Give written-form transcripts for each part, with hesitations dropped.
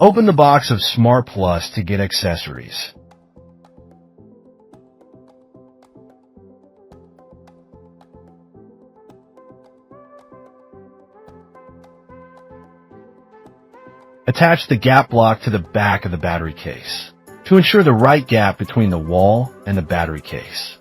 Open the box of Smart Plus to get accessories. Attach the gap block to the back of the battery case to ensure the right gap between the wall and the battery case.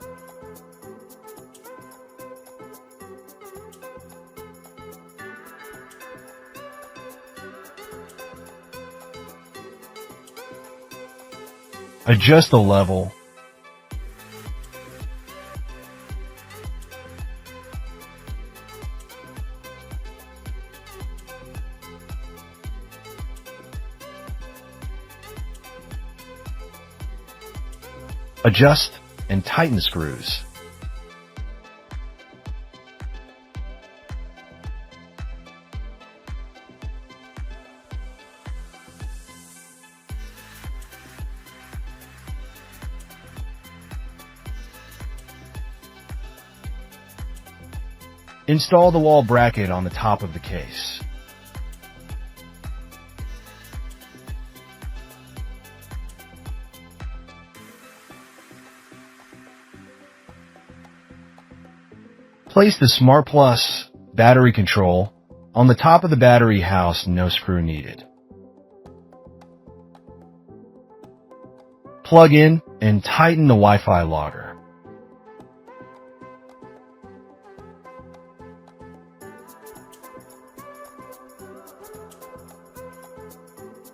Adjust the level. Adjust and tighten the screws. Install the wall bracket on the top of the case. Place the Smart Plus battery control on the top of the battery house, no screw needed. Plug in and tighten the Wi-Fi logger.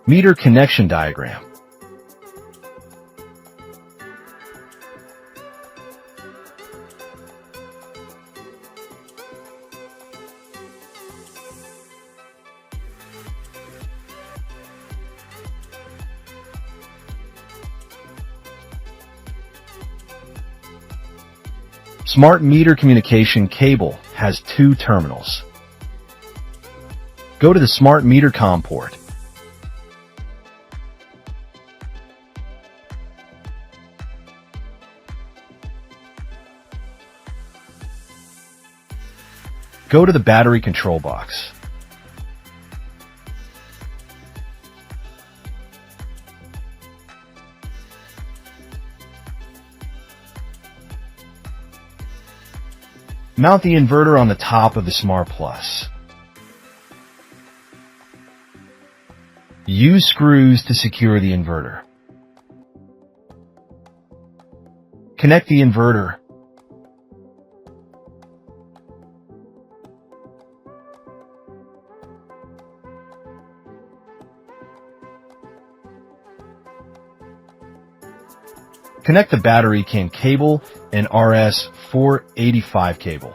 Meter connection diagram. Smart meter communication cable has 2 terminals. Go to the Smart Meter COM port. Go to the battery control box. Mount the inverter on the top of the Smart Plus. Use screws to secure the inverter. Connect the inverter. Connect the battery CAN cable and RS-485 cable.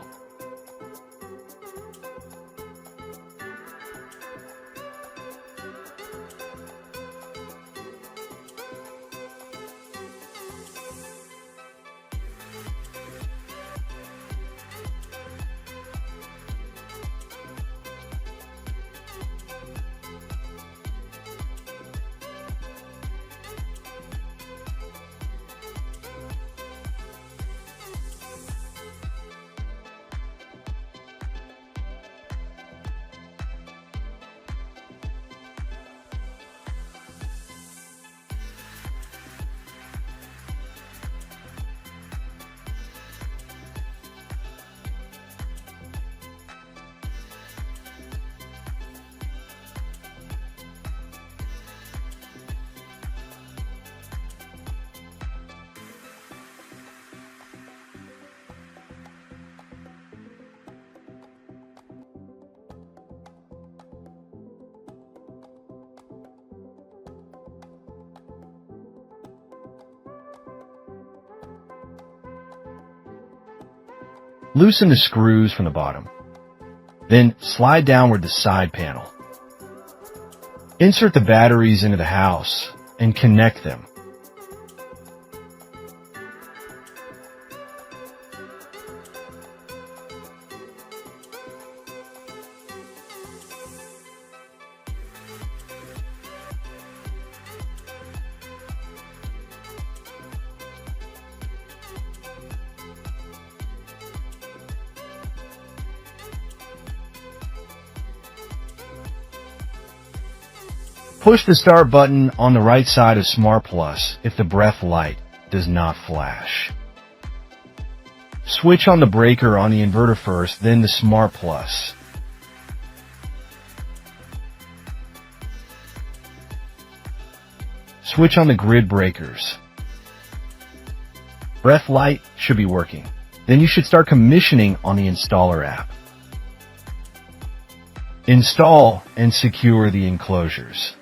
Loosen the screws from the bottom. Then slide downward the side panel. Insert the batteries into the house and connect them. Push the start button on the right side of Smart Plus if the breath light does not flash. Switch on the breaker on the inverter first, then the Smart Plus. Switch on the grid breakers. Breath light should be working. Then you should start commissioning on the installer app. Install and secure the enclosures.